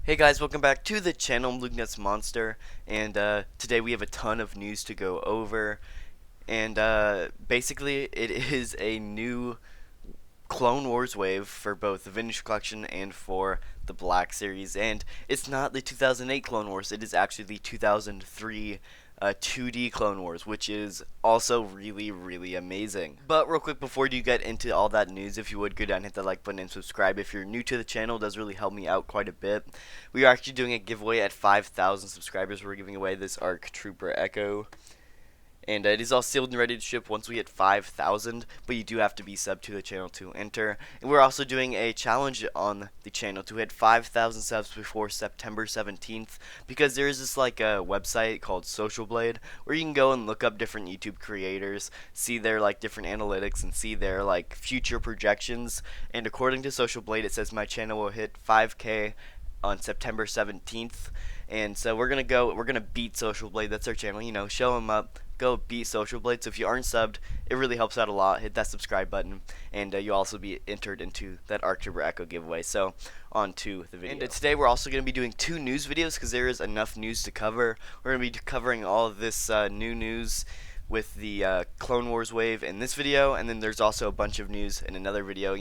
Hey guys, welcome back to the channel. I'm Lugnut's Monster, and today we have a ton of news to go over. And basically, it is a new Clone Wars wave for both the Vintage Collection and for the Black Series. And it's not the 2008 Clone Wars, it is actually the 2003 2D Clone Wars, which is also really, really amazing. But real quick, before you get into all that news, if you would go down and hit the like button and subscribe if you're new to the channel. It does really help me out quite a bit. We are actually doing a giveaway at 5,000 subscribers. We're giving away this ARC Trooper Echo. And it is all sealed and ready to ship once we hit 5,000, but you do have to be subbed to the channel to enter. And we're also doing a challenge on the channel to hit 5,000 subs before September 17th, because there is this like a website called Social Blade where you can go and look up different YouTube creators, see their like different analytics, and see their like future projections. And according to Social Blade, it says my channel will hit 5K on September 17th. And so we're gonna beat Social Blade. That's our channel, show them up, go beat Social Blade. So if you aren't subbed, it really helps out a lot. Hit that subscribe button, and you'll also be entered into that ARC Trooper Echo giveaway. So on to the video. And today we're also going to be doing 2 news videos because there is enough news to cover. We're going to be covering all of this new news with the Clone Wars wave in this video, and then there's also a bunch of news in another video,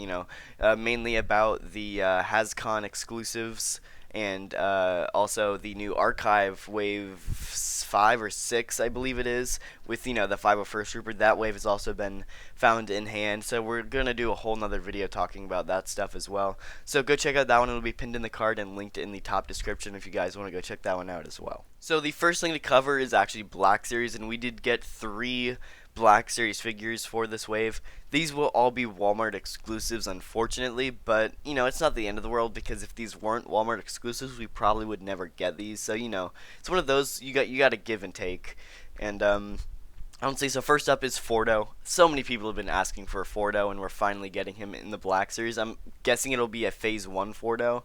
mainly about the HasCon exclusives, and also the new archive wave 5 or 6, I believe it is, with the 501st Trooper. That wave has also been found in hand, so we're gonna do a whole nother video talking about that stuff as well. So go check out that one. It'll be pinned in the card and linked in the top description if you guys want to go check that one out as well. So the first thing to cover is actually Black Series, and we did get 3 Black Series figures for this wave. These will all be Walmart exclusives, unfortunately, but it's not the end of the world, because if these weren't Walmart exclusives, we probably would never get these. So it's one of those you got to give and take. And I don't see. So first up is Fordo. So many people have been asking for a Fordo, and we're finally getting him in the Black Series. I'm guessing it'll be a Phase 1 Fordo,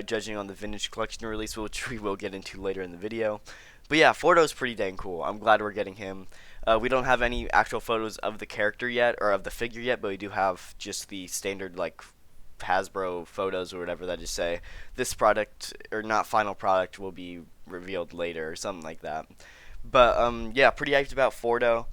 judging on the Vintage Collection release, which we will get into later in the video. But yeah, Fordo's pretty dang cool. I'm glad we're getting him. We don't have any actual photos of the character yet, or of the figure yet, but we do have just the standard like Hasbro photos or whatever that just say this product, or not final product, will be revealed later or something like that. But yeah, pretty hyped about Fordo,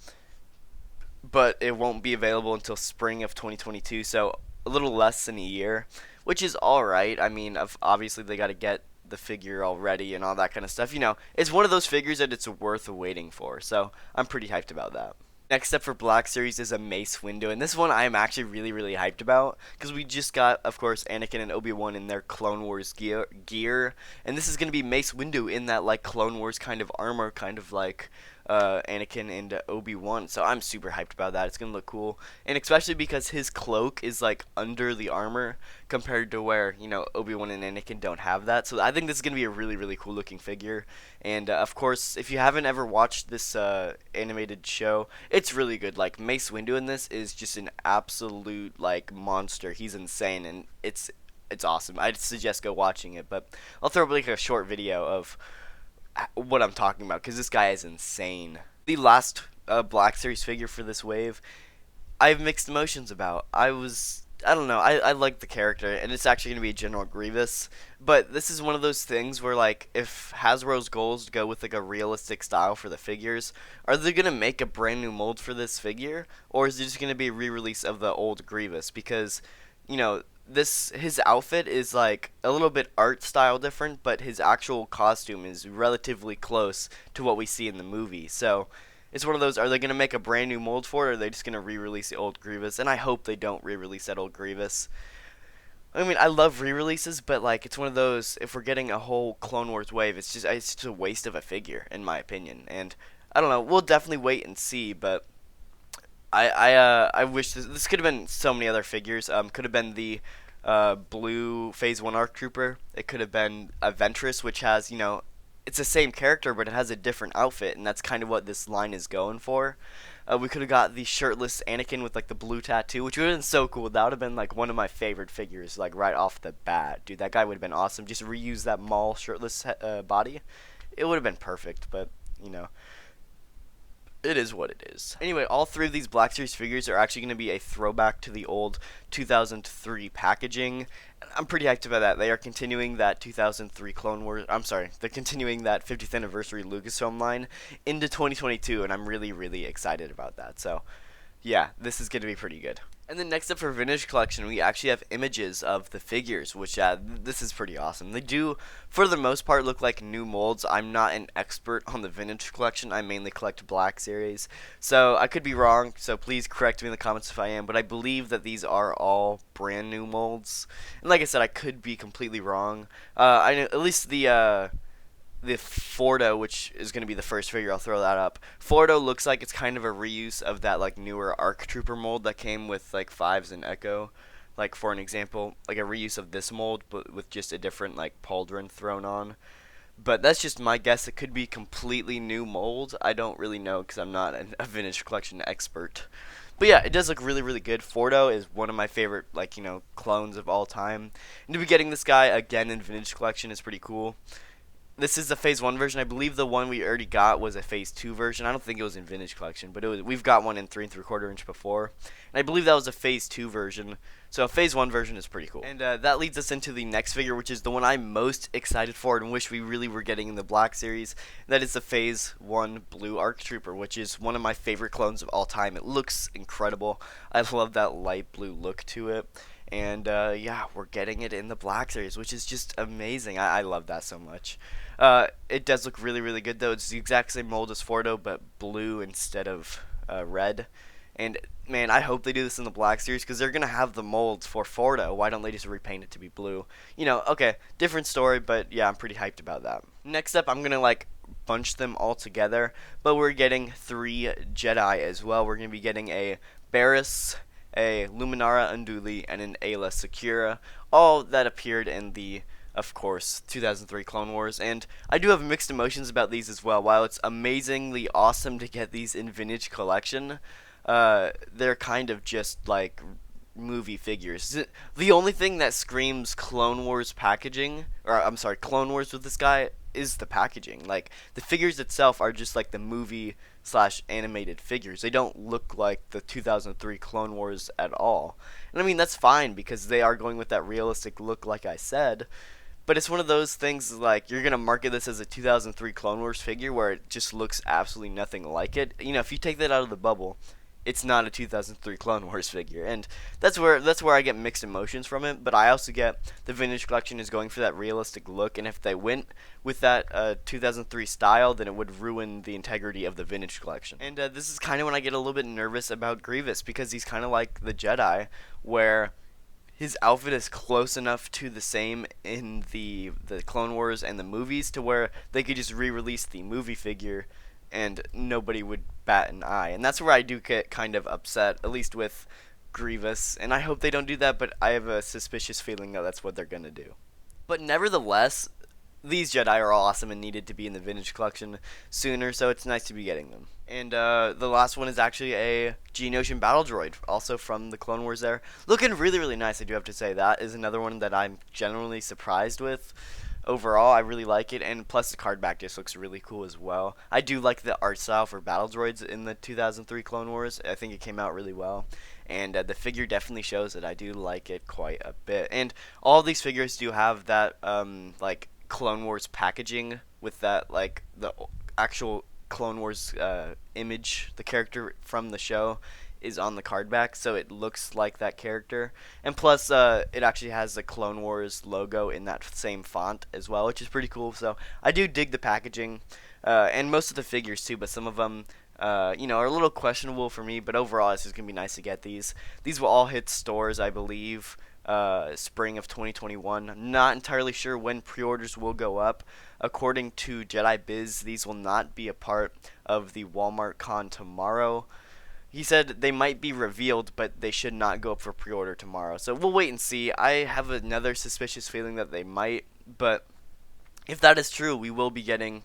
but it won't be available until spring of 2022, so a little less than a year, which is alright. I mean, obviously they got to get the figure already and all that kind of stuff. It's one of those figures that it's worth waiting for, so I'm pretty hyped about that. Next up for Black Series is a Mace Windu, and this one I am actually really, really hyped about, because we just got, of course, Anakin and Obi-Wan in their Clone Wars gear, and this is going to be Mace Windu in that, like, Clone Wars kind of armor, kind of like Anakin and Obi-Wan, so I'm super hyped about that. It's going to look cool, and especially because his cloak is, like, under the armor, compared to where, Obi-Wan and Anakin don't have that, so I think this is going to be a really, really cool looking figure. And of course, if you haven't ever watched this animated show, it's really good. Like, Mace Windu in this is just an absolute like monster. He's insane, and it's awesome. I'd suggest go watching it, but I'll throw up like a short video of what I'm talking about, because this guy is insane. The last Black Series figure for this wave, I have mixed emotions about. I don't know, I like the character, and it's actually going to be General Grievous, but this is one of those things where, like, if Hasbro's goals go with, like, a realistic style for the figures, are they going to make a brand new mold for this figure, or is it just going to be a re-release of the old Grievous? Because, his outfit is, like, a little bit art style different, but his actual costume is relatively close to what we see in the movie, so it's one of those, are they going to make a brand new mold for it, or are they just going to re-release the old Grievous? And I hope they don't re-release that old Grievous. I mean, I love re-releases, but, like, it's one of those, if we're getting a whole Clone Wars wave, it's just a waste of a figure, in my opinion. And, I don't know, we'll definitely wait and see, but I wish this could have been so many other figures. Could have been the blue Phase 1 ARC Trooper. It could have been a Ventress, which has, it's the same character, but it has a different outfit, and that's kind of what this line is going for. We could have got the shirtless Anakin with, like, the blue tattoo, which would have been so cool. That would have been, like, one of my favorite figures, like, right off the bat. Dude, that guy would have been awesome. Just reuse that Maul shirtless body. It would have been perfect, but, It is what it is. Anyway, all three of these Black Series figures are actually going to be a throwback to the old 2003 packaging. I'm pretty hyped about that. They are continuing that 2003 Clone Wars. I'm sorry, they're continuing that 50th anniversary Lucasfilm line into 2022, and I'm really, really excited about that. So, yeah, this is going to be pretty good. And then next up for Vintage Collection, we actually have images of the figures, which this is pretty awesome. They do, for the most part, look like new molds. I'm not an expert on the Vintage Collection. I mainly collect Black Series. So I could be wrong, so please correct me in the comments if I am. But I believe that these are all brand new molds. And like I said, I could be completely wrong. I know, at least the Fordo, which is going to be the first figure, I'll throw that up. Fordo looks like it's kind of a reuse of that like newer ARC Trooper mold that came with like Fives and Echo. Like for an example, like a reuse of this mold, but with just a different like pauldron thrown on. But that's just my guess. It could be completely new mold. I don't really know because I'm not a vintage collection expert. But yeah, it does look really, really good. Fordo is one of my favorite, like, clones of all time. And to be getting this guy again in vintage collection is pretty cool. This is the Phase 1 version. I believe the one we already got was a Phase 2 version. I don't think it was in Vintage Collection, but we've got one in 3 3/4 inch before. And I believe that was a Phase 2 version. So a Phase 1 version is pretty cool. And that leads us into the next figure, which is the one I'm most excited for and wish we really were getting in the Black Series. That is the Phase 1 Blue ARC Trooper, which is one of my favorite clones of all time. It looks incredible. I love that light blue look to it. And yeah, we're getting it in the Black Series, which is just amazing. I love that so much. It does look really, really good, though. It's the exact same mold as Fordo, but blue instead of red. And, man, I hope they do this in the Black Series, because they're going to have the molds for Fordo. Why don't they just repaint it to be blue? Okay, different story, but, yeah, I'm pretty hyped about that. Next up, I'm going to, bunch them all together, but we're getting 3 Jedi as well. We're going to be getting a Barriss, a Luminara Unduli, and an Ayla Secura, all that appeared in the, of course, 2003 Clone Wars. And I do have mixed emotions about these as well. While it's amazingly awesome to get these in Vintage Collection, they're kind of just like movie figures. The only thing that screams Clone Wars packaging, or I'm sorry, Clone Wars with this guy, is the packaging. Like, the figures itself are just like the movie slash animated figures. They don't look like the 2003 Clone Wars at all. And I mean, that's fine because they are going with that realistic look, like I said. But it's one of those things, like, you're going to market this as a 2003 Clone Wars figure where it just looks absolutely nothing like it. If you take that out of the bubble, it's not a 2003 Clone Wars figure, and that's where I get mixed emotions from it. But I also get the Vintage Collection is going for that realistic look, and if they went with that 2003 style, then it would ruin the integrity of the Vintage Collection. And this is kind of when I get a little bit nervous about Grievous, because he's kind of like the Jedi, where his outfit is close enough to the same in the Clone Wars and the movies to where they could just re-release the movie figure and nobody would bat an eye. And that's where I do get kind of upset, at least with Grievous. And I hope they don't do that, but I have a suspicious feeling that that's what they're going to do. But nevertheless, these Jedi are all awesome and needed to be in the Vintage Collection sooner, so it's nice to be getting them. And the last one is actually a Geonosian Battle Droid, also from the Clone Wars there. Looking really, really nice, I do have to say. That is another one that I'm generally surprised with. Overall, I really like it, and plus the card back just looks really cool as well. I do like the art style for Battle Droids in the 2003 Clone Wars. I think it came out really well, and the figure definitely shows that I do like it quite a bit. And all of these figures do have that, like, Clone Wars packaging with that, like, the actual Clone Wars image, the character from the show is on the card back, so it looks like that character. And plus, it actually has the Clone Wars logo in that same font as well, which is pretty cool. So I do dig the packaging, and most of the figures too, but some of them, are a little questionable for me. But overall, it's just gonna be nice to get these. These will all hit stores, I believe, spring of 2021. I'm not entirely sure when pre-orders will go up. According to Jedi Biz, these will not be a part of the Walmart Con tomorrow. He said they might be revealed, but they should not go up for pre-order tomorrow. So we'll wait and see. I have another suspicious feeling that they might, but if that is true, we will be getting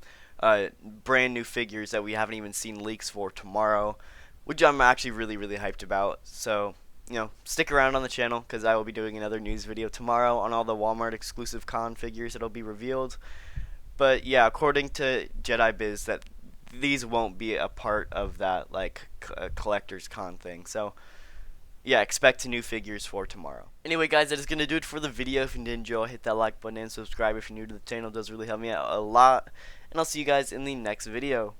brand new figures that we haven't even seen leaks for tomorrow, which I'm actually really, really hyped about. So, stick around on the channel because I will be doing another news video tomorrow on all the Walmart exclusive con figures that'll be revealed. But yeah, according to Jedi Biz, that these won't be a part of that like collector's con thing. So yeah, expect new figures for tomorrow. Anyway, guys, that is going to do it for the video. If you did enjoy, hit that like button and subscribe if you're new to the channel. It does really help me out a lot. And I'll see you guys in the next video.